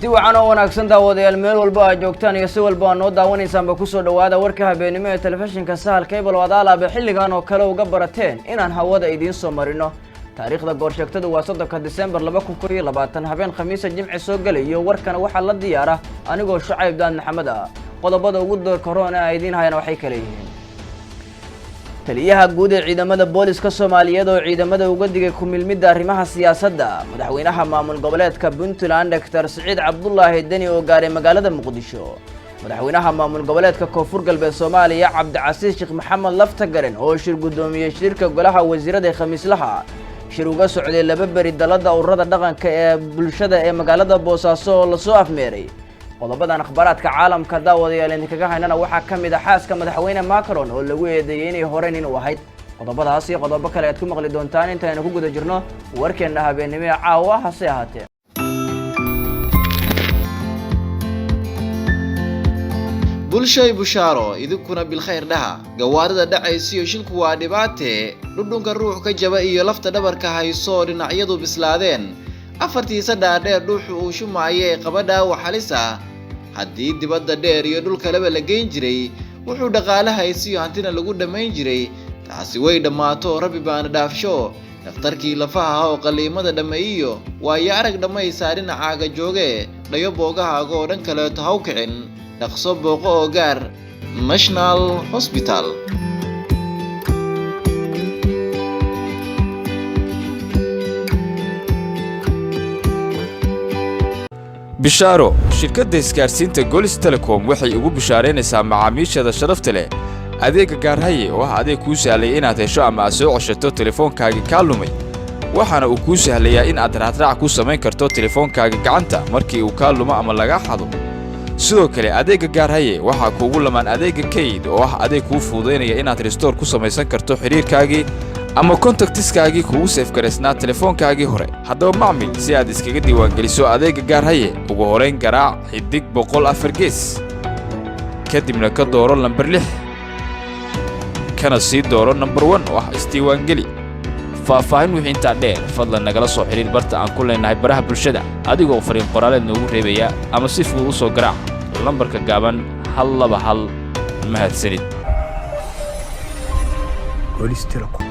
kulanti wacan oo wanaagsan daawadayaal meel walba ay joogtaan iyo si walba aan noo daawanaysaanba ku soo dhawaada warka habeenimo ee telefishinka Sahal Cable oo adaalaaba xilligan oo kale uga barateen inaan hawada idiin soo marino taariikhda goorsheegtada waa 3 December 2020 habeen khamiis jimci soo galay iyo warkana waxa la diyaara anigoo Shucayb Daan Maxamed ah qodobada ugu door corona ay idiin hayaan waxay kale yihiin taliyaha guud ee ciidamada booliska Soomaaliyeed oo ciidamada uga digay ku milmida arrimaha siyaasadda madaxweynaha maamul goboleedka Puntland Dr. Saciid Cabdullaahi Dani oo gaaray magaalada Muqdisho madaxweynaha maamul goboleedka Koonfur Galbeed Soomaaliya Cabdicasiis Sheekh Maxamed Laftagaran oo shir gudoomiyay shirka golaha wasiirada khamiislaha shir uga socday laba bari dalada ururada dhaqanka ee bulshada ee magaalada Boosaaso oo la soo afmeeray qodobadan akhbaraadka caalamka daawadayaal idinkaga haynana waxa kamid ah xaaska madaxweyne Macron oo lagu eedeeyay inay horeen inuu ahayd qodobadaas iyo qodobo kale aad ku maqli doontaan intaaynu ku guda jirno warkeena habeenimo caawa hase ahaatee bulshay bushaaro idinkuna bil khayr dhaha gawaarida dhacaysiyo shilku waa dhibaate dhudhunka ruux ka jaba iyo lafta dhabarka hayso dhinacyadu bislaadeen afartiisa dhaadheer dhuuxu uu shumaayay qabadha waxalisa haddii dibadda dheer iyo dhulka laba la geyn jiray wuxuu dhaqaalahaysiyo hantina lagu dhamayn jiray taasi way dhammaato rabbi baana dhaafsho dhakhtarkii lafaha oo qaliimada dhameeyo waayo arag dhamaysaa dhinacaaga jooge dhayo boogahaaga oo dhan kaleeto haw kicin dhaqso booqo oo gaar National Hospital bishaaro shirkadda isgaarsiinta Golis Telecom waxay ugu bishaareynaysaa macaamiishada sharafta leh adeega gaarhaye oo ah adeeg kuu sahlay inaad hesho ama aad soo ceshato telefoonkaaga ka lumay waxaana uu kuu sahlayaa in aad raadraac ku samayn karto telefoonkaaga gacanta markii uu ka lumo ama laga xado sidoo kale adeega gaarhaye waxa kuugu lamaan adeega kayd oo ah adeeg kuu fududeynaya inaad restore ku samaysan karto xiriirkaagii ama contactiskaagii kuugu save gareysnaa telefoonkaagii hore haddaba macmil si aad iskaga diiwaangeliso adeega gaarhaye ugu horeyn garaac xidig 104 gees kadibna ka dooro lambar 6 kana sii dooro lambar 1 oo ah isdiiwaangeli faahfaahin wixii intaa dheer fadlan nagala soo xiriir barta aan ku leenahay baraha bulshada adigoo fariin qoraaleed noogu reebaya ama si fudud u soo garaac lambarka gaaban 121 mahadsanid Golis Telecom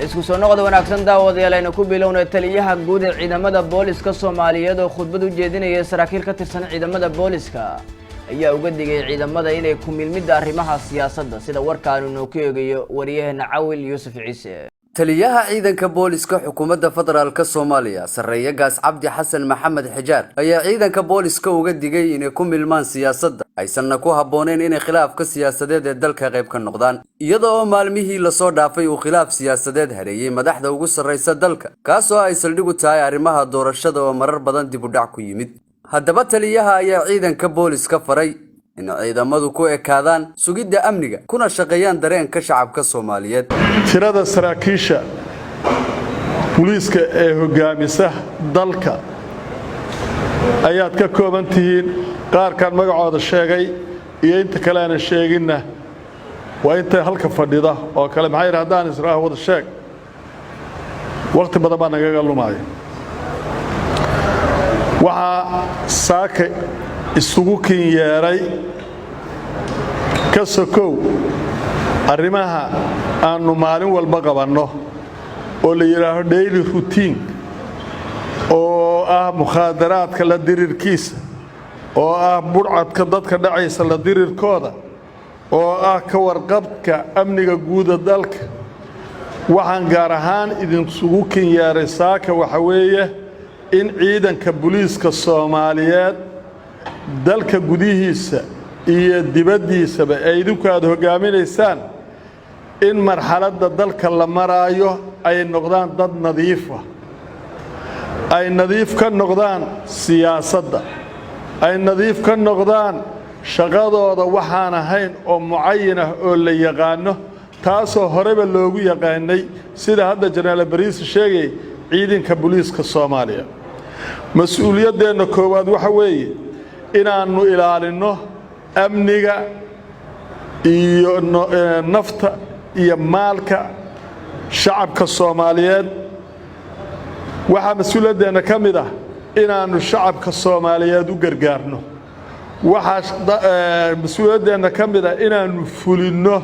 isku soo noqod wanaagsan daawadayaal aynu ku bilownay taliyaha guud ee ciidamada booliska Soomaaliyeed oo khudbad u jeedinayay saraakiil ka tirsan ciidamada booliska ayaa uga digay ciidamada inay ku milmida arrimaha siyaasadda sida warkaanu noo ku eegayo wariyaheena Cawil Yuusuf Ciise taliyaha ciidanka booliska xukuumadda federaalka Soomaaliya sareeya gaas Cabdi Xasan Maxamed Xijaar ayaa ciidanka booliska uga digay inay ku milmaan siyaasadda aysan ku habooneen inay khilaafka siyaasadeed ee dalka qayb ka noqdaan iyadoo maalmihii la soo dhaafay uu khilaaf siyaasadeed hareeyay madaxda ugu sareysa dalka kaasoo ay saldhig u tahay arrimaha doorashada oo marar badan dib u dhac ku yimid haddaba taliyaha ayaa ciidanka booliska faray in ciidamadu ku ekaadaan sugidda amniga kuna shaqeeyaan dareenka shacabka Soomaaliyeed tirada saraakiisha booliska ee hogaamisa dalka ayaad ka kooban tihiin qaar kan magacooda sheegay iyo inta kale aan sheeginna waa inta halka fadhida oo kale maxay yiraahdaan Israa'iil wada sheeg waqti badan baa naga lumaayo waxa saaka isugu kin yeeray ka sokow arrimaha aanu maalin walba qabanno oo la yiraahdo daily routine oo ah mukhadaraadka la dirirkiisa oo ah burcadka dadka dhacaysa la dirirkooda oo ah ka warqabka amniga guud ee dalka waxaan gaar ahaan idin isugu kin yeeray saaka waxa weeye in ciidanka booliska Soomaaliyeed dalka gudihiisa iyo dibaddiisaba ay idinku aad hogaaminaysaan in marxaladda dalka la maraayo ay noqdaan dad nadiif ah ay nadiif ka noqdaan siyaasadda ay nadiif ka noqdaan shaqadooda waxaan ahayn oo mucayin ah oo la yaqaano taasoo horeba loogu yaqaanay sida hadda Janaal Bariis sheegay ciidanka booliska Soomaaliya mas'uuliyaddeena koowaad waxa weeye inaanu ilaalino amniga iyo nafta iyo maalka shacabka Soomaaliyeed waxa mas'uuliyaddeena ka mid ah inaanu shacabka Soomaaliyeed u gargaarno waxa mas'uuliyaddeena ka mid ah inaanu fulino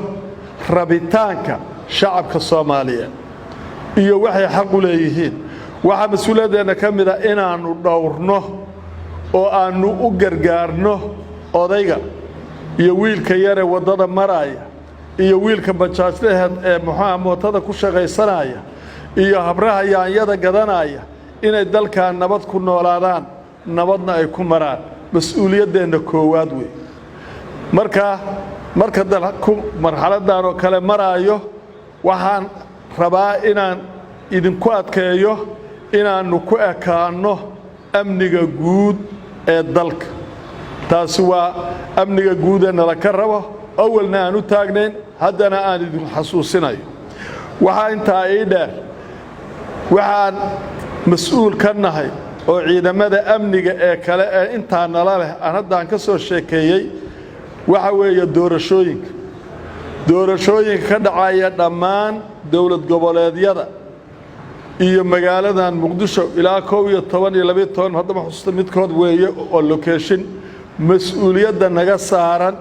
rabitaanka shacabka Soomaaliyeed iyo waxay xaq u leeyihiin waxa mas'uuliyaddeena ka mid ah inaanu dhowrno oo aanu u gargaarno odayga iyo wiilka yar ee wadada maraya iyo wiilka bajaajlaheed ee mootada ku shaqaysanaya iyo habraha yaanyada gadanaya inay dalka nabad ku noolaadaan nabadna ay ku maraan mas'uuliyaddeena koowaad weey marka dalku marxaladan oo kale maraayo waxaan rabaa inaan idinku adkeeyo inaanu ku ekaano amniga guud ee dalka taasi waa amniga guud ee nala ka rabo awalna aan u taagnayn haddana aan idin xasuusinayo waxa intaa ay dheer waxaan mas'uul ka nahay oo ciidamada amniga ee kale ee inta nala leh aan haddaan ka soo sheekeeyay waxa weeye doorashooyinka ka dhacaya dhammaan dawlad goboleedyada iyo magaaladan Muqdisho ilaa 11 iyo 12 hadda ma xusuusta midkood weeye oo location mas'uuliyadda naga saaran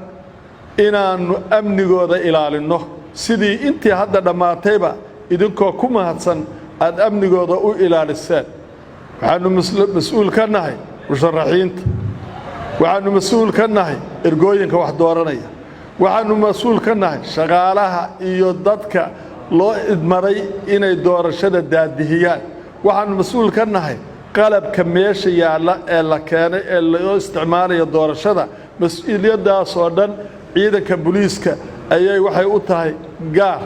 inaanu amnigooda ilaalino sidii intii hadda dhamaatayba idinkoo ku mahadsan aad amnigooda u ilaaliseen waxaanu mas'uul ka nahay musharaxiinta waxaanu mas'uul ka nahay ergooyinka wax dooranaya waxaanu mas'uul ka nahay shaqaalaha iyo dadka loo idmaray inay doorashada daadihiyaan waxaanu mas'uul ka nahay qalabka meesha yaala ee la keenay ee loo isticmaalayo doorashada mas'uuliyadaas oo dhan ciidanka booliiska ayay waxay u tahay gaar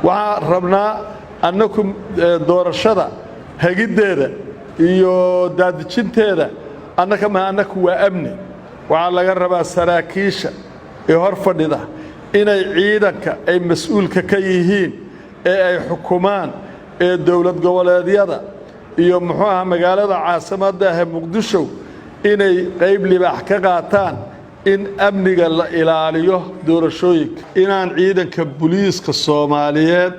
waxaan rabnaa annagu doorashada hagiddeeda iyo daadijinteeda annagu waa amni waxaa laga rabaa saraakiisha ee hor fadhida inay ciidanka ay mas'uulka ka yihiin ee ay xukumaan ee dawlad goboleedyada iyo magaalada caasimadda ah Muqdisho inay qayb libaax ka qaataan in amniga la ilaaliyo doorashooyinka inaan ciidanka booliiska Soomaaliyeed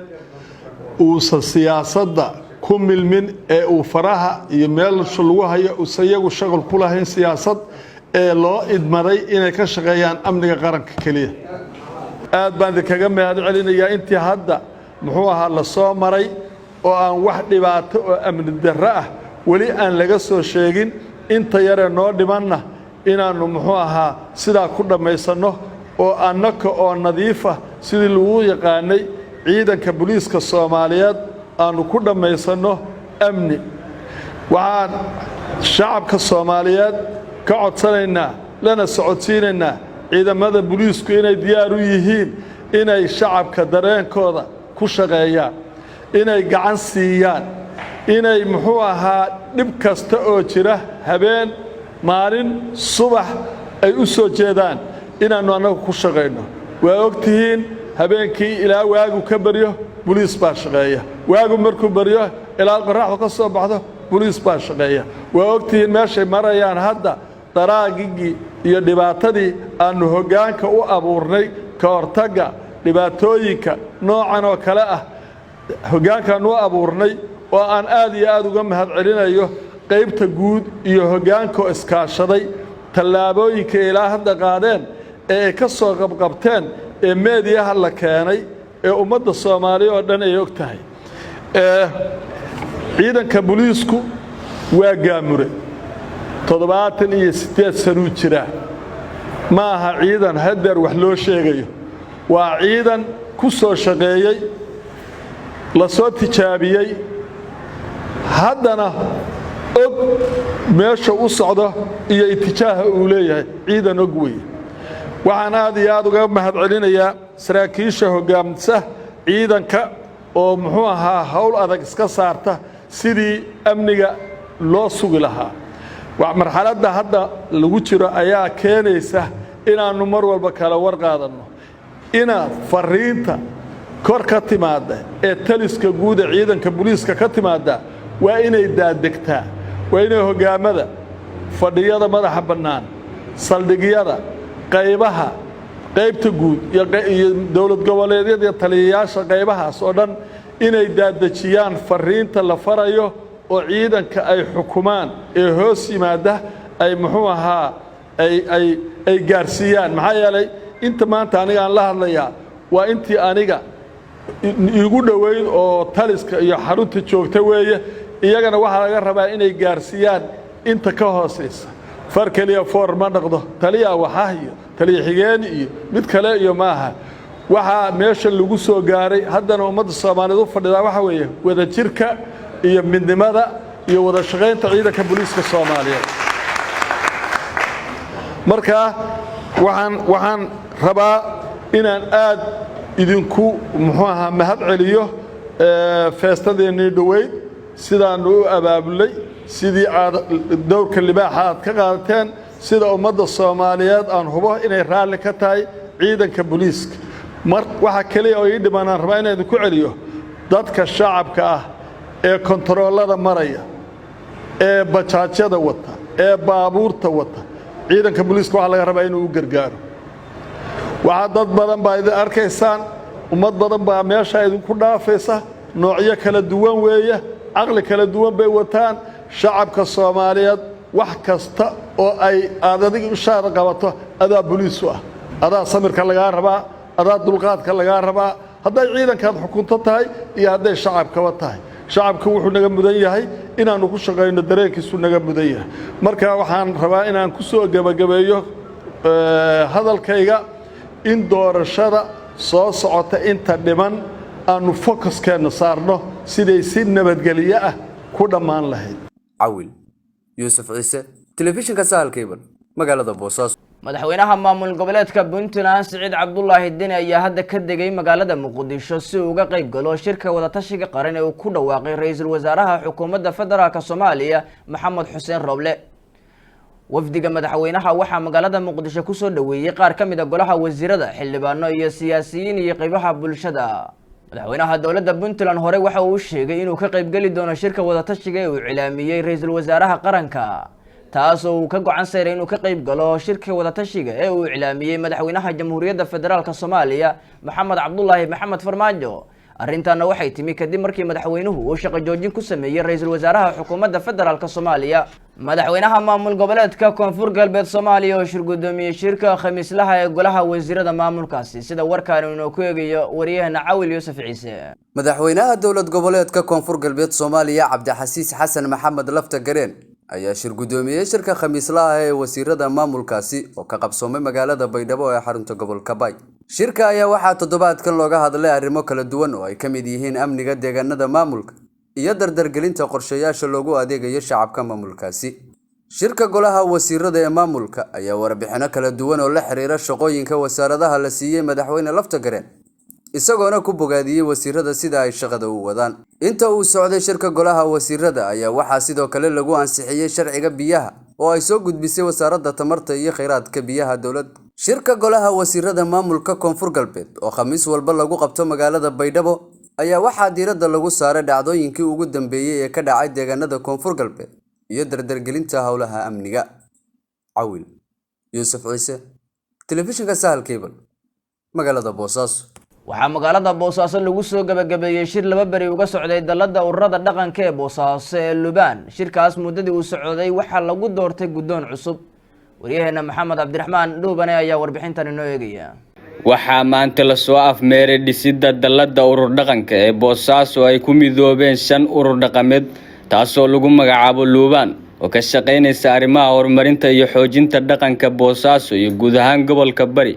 uu siyaasadda ku milmin ee uu faraha iyo meel lagu hayo isagu shaqal ku lahayn siyaasad ee loo idmaray inay ka shaqeeyaan amniga qaranka kaliya aad baan kaga mahadcelinayaa intii hadda la soo maray oo aan wax dhibaato oo amni darro ah wali aan laga soo sheegin inta yare noo dhimanna inaanu sidaa ku dhamaysano oo annaka oo nadiif ah sidii lagu yaqaanay ciidanka booliiska Soomaaliyeed aanu ku dhamaysano amni waxaan shacabka Soomaaliyeed ka codsanaynaa lana socodsiinaynaa ciidamada booliisku inay diyaar u yihiin inay shacabka dareenkooda ku shaqeeyaan inay gacan siiyaan inay dhib kasta oo jira habeen maalin subax ay u soo jeedaan inaanu annagu ku shaqeyno waa ogtihiin habeenkii ilaa waagu ka baryo booliis baa shaqeeya waagu markuu baryo ilaa qorraxdu ka soo baxdo booliis baa shaqeeya waa ogtihiin meeshay marayaan hadda daraagigii iyo dhibaatadii aanu hoggaanka u abuurnay ka hortagga dhibaatooyinka noocan oo kale ah hoggaankaan u abuurnay oo aan aad iyo aad uga mahadcelinayo qaybta guud iyo hoggaanka iskaashaday tallaabooyinka ilaa hadda qaadeen ee ay ka soo qabqabteen ee meediyaha la keenay ee ummadda Soomaaliya oo dhan ay og tahay ciidanka booliisku waa gaamure 78 sano jira ma aha ciidan hadeer wax loo sheegayo waa ciidan ku soo shaqeeyay la soo tijaabiyay haddana og meesha u socdo iyo itijaaha uu leeyahay ciidan og weey waxaan aad iyo aad uga mahadcelinayaa saraakiisha hoggaamisa ciidanka oo hawl adag iska saarta sidii amniga loo sugi lahaa marxaladda hadda lagu jiro ayaa keenaysa inaanu mar walba kala war qaadano ina fariinta kor ka timaada ee taliska guud ee ciidanka booliiska ka timaada waa inay daadegtaa waa inay hoggaamada fadhiyada madaxa bannaan saldhigyada qaybaha qaybta guud iyo dawlad goboleedyada taliyayaasha qaybahaas oo dhan inay daadejiyaan fariinta la farayo oo ciidanka ay xukumaan ee hoos yimaada ay muxuu ahaa ay gaarsiiyaan maxaa yeelay inta maanta aniga aan la hadlayaa waa intii aniga igu dhoweyd oo taliska iyo xarunta joogta weeye iyagana waxaa laga rabaa inay gaarsiiyaan inta ka hooseysa far kaliya foor ma dhaqdo taliya waxaa iyo taliya xigeen iyo mid kale iyo maaha waxaa meesha lagu soo gaaray haddana ummadda Soomaaliyeed u fadhidaa waxa weeye wada jirka iyo midnimada iyo wada shaqaynta ciidanka booliiska Soomaaliyeed marka waxaan rabaa inaan aad idinku muxuu ahaa mahad celiyo feestadeennii dhoweyd sidaan u abaabulay sidii aad dowrka libaaxa aad ka qaadateen sida ummadda Soomaaliyeed aan hubo inay raalli ka tahay ciidanka booliiska waxa kaliya oo ii dhimanaan rabaa inaan idinku celiyo dadka shacabka ah ee kontaroolada maraya ee bajaajyada wata ee baabuurta wata ciidanka booliiska waxa laga rabaa inuu u gargaaro waxa dad badan baa idin arkaysaan ummad badan baa meesha idinku dhaafaysa noocyo kala duwan weeye aqli kala duwan bay wataan shacabka Soomaaliyeed wax kasta oo ay adiga u shaada qabato adaa booliis ah adaa samirka laga rabaa adaa dulqaadka laga rabaa hadday ciidankaad xukunto tahay iyo hadday shacabkaba tahay shacabku wuxuu naga mudan yahay inaanu ku shaqeyno dareenkiisu naga mudan yahay marka waxaan rabaa inaan ku soo gabagabeeyo hadalkayga in doorashada soo socota inta dhiman aanu focuskeena saarno siday si nabadgelyo ah ku dhammaan lahayd cawil Yusuf Ciise telefishinka Sahal Cable magaalada Boosaaso madaxweynaha maamul goboleedka Puntland Siciid Cabdullaahi Dini ayaa hadda ka degay magaalada Muqdisho si uu uga qayb galo shirka wada tashiga qaran ee uu ku dhawaaqay ra'iisul wasaaraha xukuumadda federaalka Soomaaliya Maxamed Xuseen Roble wafdiga madaxweynaha waxaa magaalada Muqdisho ku soo dhaweeyay qaar ka mid ah golaha wasiirada xildhibaano iyo siyaasiyiin iyo qaybaha bulshada madaxweynaha dawladda Puntland hore waxa uu sheegay inuu ka qayb gali doono shirka wada tashiga ee uu cilaamiyay ra'iisul wasaaraha qaranka taasoo uu ka go'an saaray inuu ka qayb galo shirka wada tashiga ee uu cilaamiyay madaxweynaha jamhuuriyadda federaalka Soomaaliya Maxamed Cabdullaahi Maxamed Farmaajo arrintan waxay timi kadib markii madaxweynuhu uu shaqo joojin ku sameeyay ra'iisul wasaaraha xukuumadda federaalka Soomaaliya madaxweynaha maamul goboleedka Koonfur Galbeed Soomaaliya oo shir gudoomiyay shirka khamiislaha ee golaha wasiirada maamulkaasi sida warkaan uu ku eegayo wariyahana Cawil Yusuf Ciise madaxweynaha dawlad goboleedka Koonfur Galbeed Soomaaliya Cabdixasiis Xasan Maxamed Lafta Gareen ayaa shir gudoomiyay shirka khamiislaha ee wasiirada maamulkaasi oo ka qabsoomay magaalada Baydhabo ee xarunta gobolka Bay shirka ayaa waxaa toddobaadkan looga hadlay arrimo kala duwan oo ay ka mid yihiin amniga deegaanada maamulka iyo dardargelinta qorshayaasha loogu adeegayo shacabka maamulkaasi shirka golaha wasiirada ee maamulka ayaa warbixino kala duwan oo la xiriira shaqooyinka wasaaradaha la siiyay madaxweyne Lafta Gareen isagoona ku bogaadiyay wasiirada sida ay shaqada u wadaan inta uu socday shirka golaha wasiirada ayaa waxaa sidoo kale lagu ansixiyay sharciga biyaha oo ay soo gudbisay wasaaradda tamarta iyo kheyraadka biyaha dawladda shirka golaha wasiirada maamulka Koonfur Galbeed oo khamiis walba lagu qabto magaalada Baydhabo ayaa waxaa diiradda lagu saaray dhacdooyinkii ugu dambeeyay ee ka dhacay deegaanada Koonfur Galbeed iyo dardargelinta howlaha amniga Cawil Yusuf Ciise telefishinka Sahal Cable magaalada Boosaaso waxaa magaalada Boosaaso lagu soo gabagabeeyay shir laba bari uga socday dalada ururada dhaqanka ee Boosaaso ee Lubaan shirkaas muddadii uu socday waxa lagu doortay guddoon cusub wariyahana Maxamed Cabdiraxmaan Dhuubane ayaa warbixintan inoo eegaya waxaa maanta la soo afmeeray dhisidda dalada urur dhaqanka ee Boosaaso ay ku midoobeen 5 urur dhaqameed taasoo lagu magacaabo Lubaan oo ka shaqeynaysa arrimaha horumarinta iyo xoojinta dhaqanka Boosaaso iyo guud ahaan gobolka Bari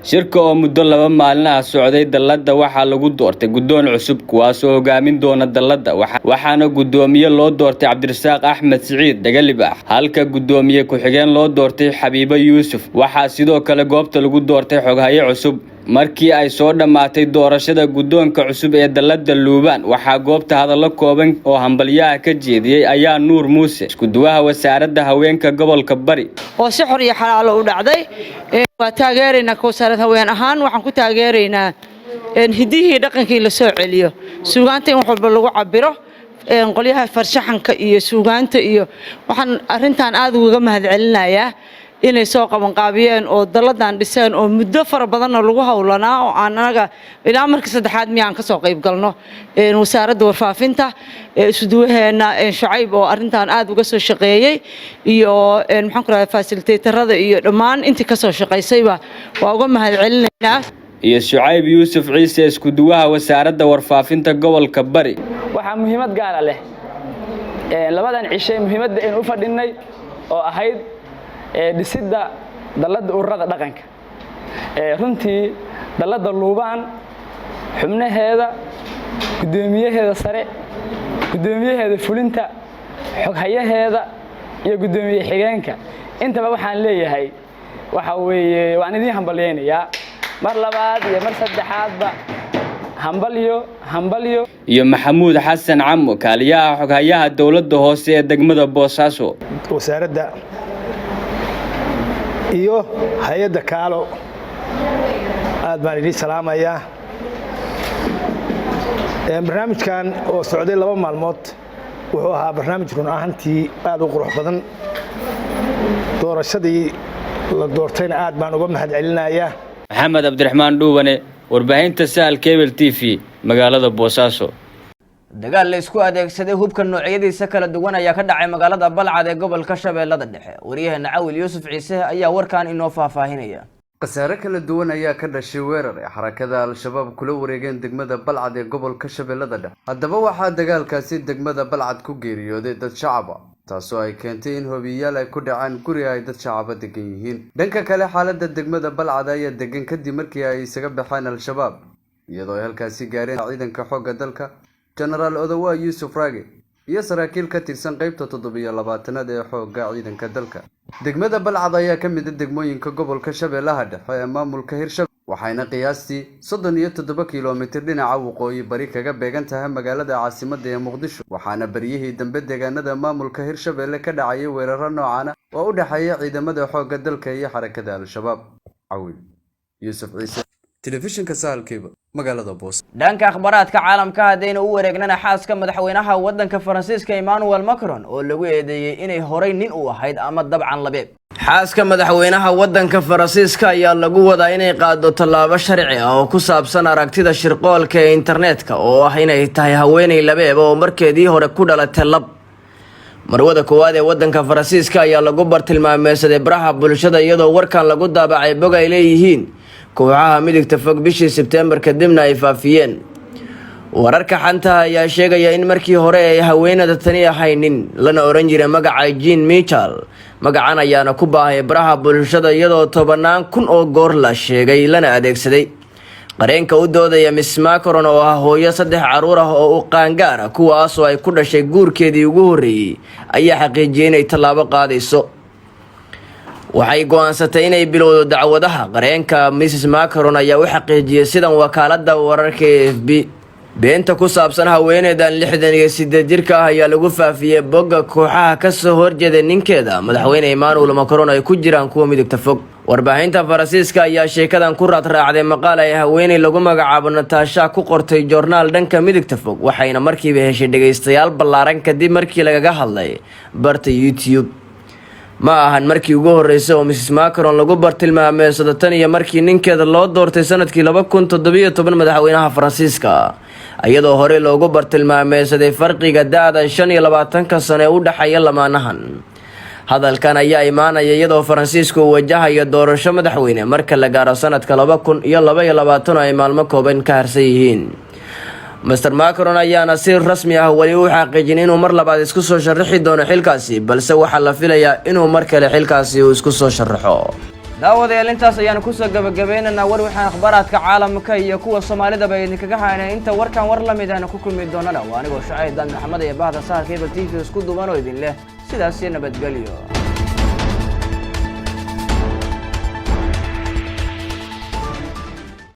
shirka oo muddo 2 maalin ah socday dalada waxaa lagu doortay guddoon cusub kuwaas oo hogaamin doona dalada waxaana guddoomiye loo doortay Cabdirasaaq Axmed Siciid Dhagalibaax halka guddoomiye ku xigeen loo doortay Xabiibo Yuusuf waxaa sidoo kale goobta lagu doortay xoghaye cusub markii ay soo dhamaatay doorashada guddoonka cusub ee dalada Lubaan waxaa goobta hadallo kooban oo hambalyaha ka jeediyay ayaa Nuur Muuse isku duwaha wasaaradda haweenka gobolka Bari oo si xor iyo xalaal u dhacday waa taageerayna wasaaradda haween ahaan waxaan ku taageeraynaa hidihii dhaqankii la soo celiyo suugaanta in wax walba lagu cabiro qolyaha farshaxanka iyo suugaanta iyo waxaan arintan aad uga mahadcelinayaa inay soo qabanqaabiyeen oo dalladan dhiseen oo muddo fara badanna lagu howlanaa oo aan anaga ilaa markii saddexaad miyaan ka soo qayb galno wasaaradda warfaafinta isuduwaheena Shucayb oo arrintan aad uga soo shaqeeyay iyo maxaan ku raadin facilitatorada iyo dhammaan intii ka soo shaqeysayba waa uga mahadcelinaynaa iyo Shucayb Yuusuf Ciise isku duwaha wasaaradda warfaafinta gobolka Bari waxa muhiimad gaar ah leh labadan cishay muhiimadda in u fadhinay oo ahayd dhisidda dalladda ururada dhaqanka runtii dalladda Luubaan xubnaheeda gudoomiyaheeda sare gudoomiyaheeda fulinta xoghayaheeda iyo gudoomiye xigeenka intaba waxaan leeyahay waxa weeye waan idin hambalyeynaya mar labaad iyo mar saddexaadba hambalyo iyo Maxamuud Xasan Cammo kaaliyaha xoghayaha dawladda hoose ee degmada Boosaaso wasaaradda iyo hay'adda kaalo aad baan idin salaamayaa barnaamijkan oo socday 2 maalmood wuxuu ahaa barnaamij run ahaantii aad u qurux badan doorashadii la doortayna aad baan uga mahadcelinayaa Maxamed Abdiraxmaan Dhuubane warbaahinta Sahal Cable TV magaalada Boosaaso dagaal la isku adeegsaday hubka noocyadiisa kala duwan ayaa ka dhacay magaalada Balcad ee gobolka Shabeellada Dhexe wariyahana Cawil Yuusuf Ciise ayaa warkaan inoo faahfaahinaya qasaare kala duwan ayaa ka dhashay weerar ay xarakada al-shabaab kula wareegeen degmada Balcad ee gobolka Shabeellada Dhexe haddaba waxaa dagaalkaasi degmada Balcad ku geeriyooday dad shacab ah taasoo ay keentay in hobiyaal ay ku dhacaan guri ay dad shacab degan yihiin dhanka kale xaaladda degmada Balcad ayaa degan kadib markii ay isaga baxeen al-shabaab iyadoo ay halkaasi gaareen ciidanka xoogga dalka General Odawa Yusuf Rage iyo saraakiil ka tirsan qaybta 7-aad ee xoogga ciidanka dalka degmada Balcad ayaa ka mid ah degmooyinka gobolka Shabeellaha Dhexe ee maamulka Hirshabeelle waxayna qiyaastii 37 kiiloomitir dhinaca waqooyi bari kaga beegan tahay magaalada caasimadda ee Muqdisho waxaana bariyihii dambe deegaanada maamulka Hirshabeelle ka dhacay weeraro noocan ah oo u dhaxeeya ciidamada xoogga dalka iyo xarakada al-shabaab Cawil Yuusuf Ciise telefishinka Sahal Cable magaalada Boosaaso dhanka akhbaraadka caalamka hadayna u wareegnana xaaska madaxweynaha wadanka Faransiiska Emmanuel Macron oo lagu eedeeyay inay horay nin u ahayd ama dabcan labeeb xaaska madaxweynaha wadanka Faransiiska ayaa lagu wadaa inay qaado tallaabo sharci ah oo ku saabsan aragtida shirqoolka ee internetka oo ah inay tahay haweeney labeeb oo markeedii hore ku dhalatay lab marwada koowaad ee wadanka Faransiiska ayaa lagu bartilmaameedsaday baraha bulshada iyadoo warkan lagu daabacay bog ay leeyihiin kooxaha midigta fog bishii Sebtembar kadibna ay faafiyeen wararka xanta ayaa sheegaya in markii hore ay haweenada tani ahaynin lana oran jiray magaca Jean Michel magacan ayaana ku baahay baraha bulshada iyadoo 10,000 oo goor la sheegay lana adeegsaday qareenka u doodaya Miss Macron oo ah hooyo 3 caruur ah oo u qaangaar ah kuwaas oo ay ku dhashay guurkeedii ugu horeeyay ayaa xaqiijiyay inay tallaabo qaadayso waxay go'aansatay inay bilowdo dacwadaha qareenka Mrs Macron ayaa u xaqiijiyay sidan wakaaladda wararka AFP beenta ku saabsan haweeneydan 68 jirka ah ayaa lagu faafiyay bogga kooxaha ka soo horjeeda ninkeeda madaxweyne Emmanuel Macron ay ku jiraan kuwa midigta fog warbaahinta Faransiiska ayaa sheekadan ku raacday maqaal ay haweeney lagu magacaabo Natasha ku qortay joornaal dhanka midigta fog waxayna markiiba heshay dhageystayaal ballaaran kadib markii laga hadlay barta YouTube ma ahan markii ugu horeysay oo Mrs Macron lagu bartilmaameedsado tan iyo markii ninkeeda loo doortay sanadkii 2017 madaxweynaha Faransiiska iyadoo hore loogu bartilmaameedsaday farqiga da'da 25 sano ee u dhaxeeya lamaanahan hadalkan ayaa imaanaya iyadoo Faransiisku wajahayo doorasho madaxweyne marka la gaaro sanadka 2022 ay maalmo kooban ka harsan yihiin Mr Macron ayaana si rasmi ah wali u xaqiijin inuu mar labaad isku soo sharaxi doono xilkaasi balse waxa la filayaa inuu mar kale xilkaasi uu isku soo sharaxo daawadayaal intaas ayaan ku soo gabagabeynaa war waxaan akhbaraadka caalamka iyo kuwa Soomaalida bay idinkaga haynaa inta warkan war la mid ah ku kulmi doonana waa anigoo Shucayb Dan Maxamed iyo Bahda Sahal Cable TV isku duubano idin leh sidaas iyo nabadgelyo